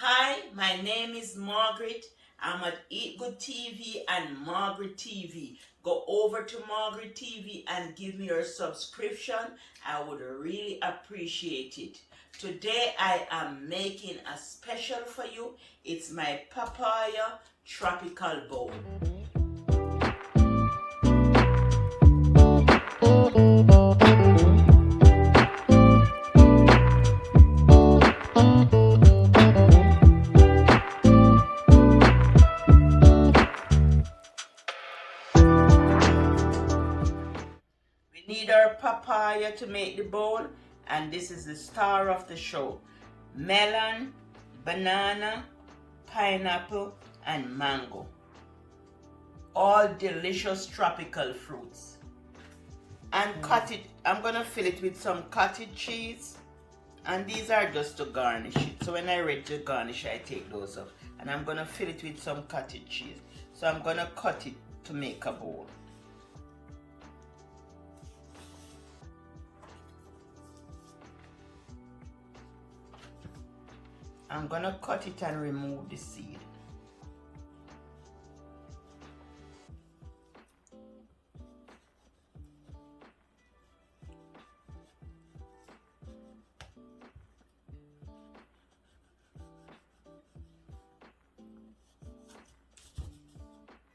Hi, my name is Margaret. I'm at Eat Good TV and Margaret TV. Go over to Margaret TV and give me your subscription. I would really appreciate it. Today I am making a special for you. It's my papaya tropical bowl. We need our papaya to make the bowl, and this is the star of the show. Melon, banana, pineapple, and mango. All delicious tropical fruits. And I'm gonna fill it with some cottage cheese. And these are just to garnish it. So when I ready to garnish, I take those off. And I'm gonna fill it with some cottage cheese. So I'm gonna cut it to make a bowl. I'm gonna cut it and remove the seed.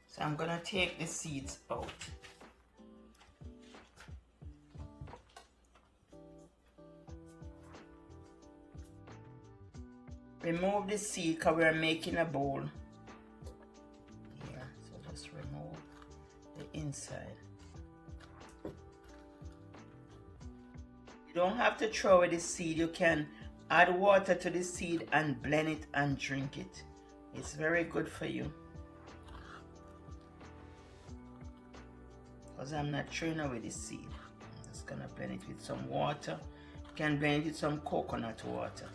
So I'm gonna take the seeds out. Remove the seed because we're making a bowl. Yeah, so just remove the inside. You don't have to throw away the seed. You can add water to the seed and blend it and drink it. It's very good for you. Because I'm not throwing away the seed. I'm just gonna blend it with some water. You can blend it with some coconut water.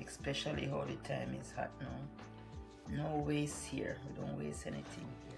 Especially how the time is hot now. No waste here. We don't waste anything here.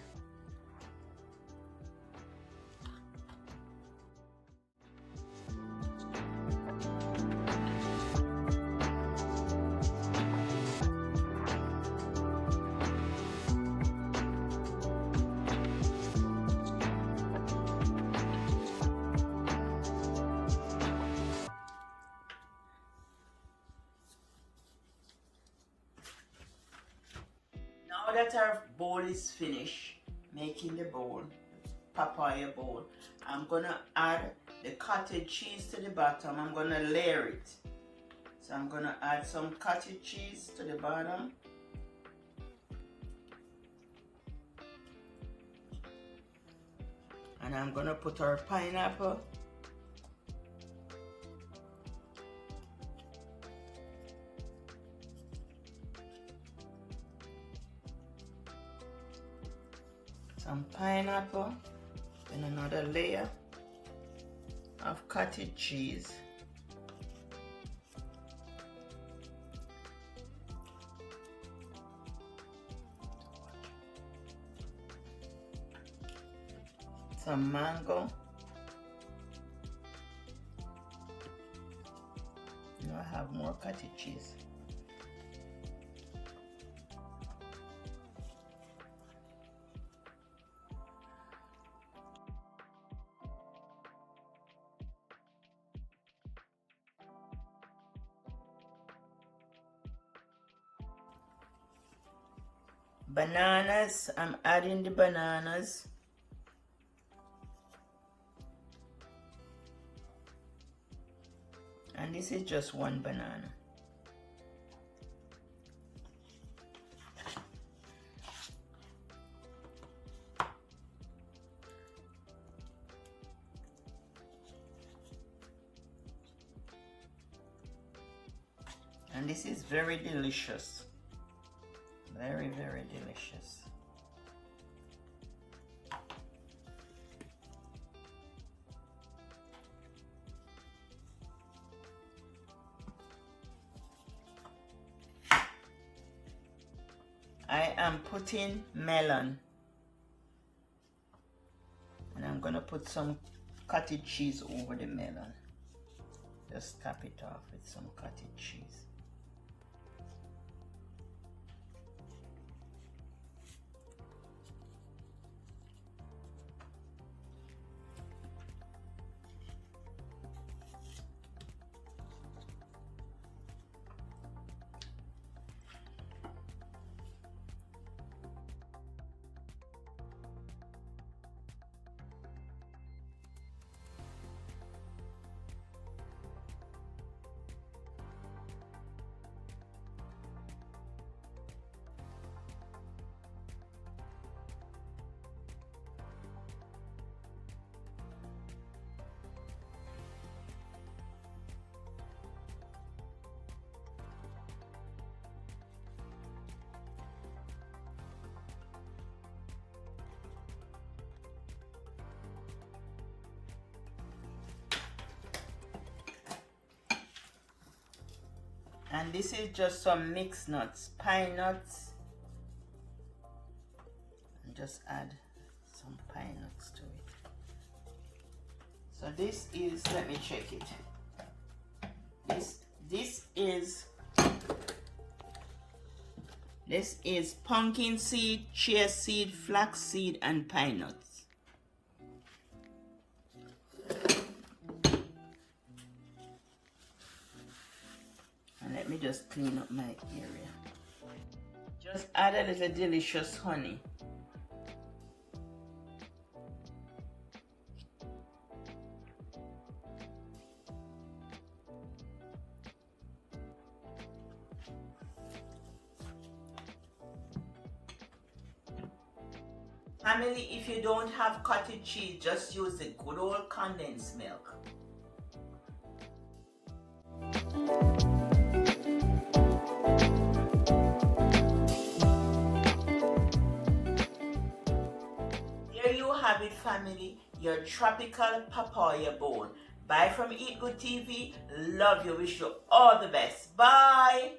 Now that our bowl is finished, making the bowl, papaya bowl, I'm gonna add the cottage cheese to the bottom. I'm gonna layer it. So I'm gonna add some cottage cheese to the bottom. And I'm gonna put our pineapple. Some pineapple, and another layer of cottage cheese. Some mango. Now I have more cottage cheese. Bananas, I'm adding the bananas. And this is just one banana. And this is very delicious. Very, very delicious. I am putting melon. And I'm gonna put some cottage cheese over the melon. Just top it off with some cottage cheese. And this is just some mixed nuts, pine nuts. And just add some pine nuts to it. So this is, let me check it. This is pumpkin seed, chia seed, flax seed, and pine nuts. And let me just clean up my area. Just add a little delicious honey. Family, if you don't have cottage cheese, just use the good old condensed milk. There you have it, family, your tropical papaya bowl. Bye from Eat Good TV. Love you. Wish you all the best. Bye.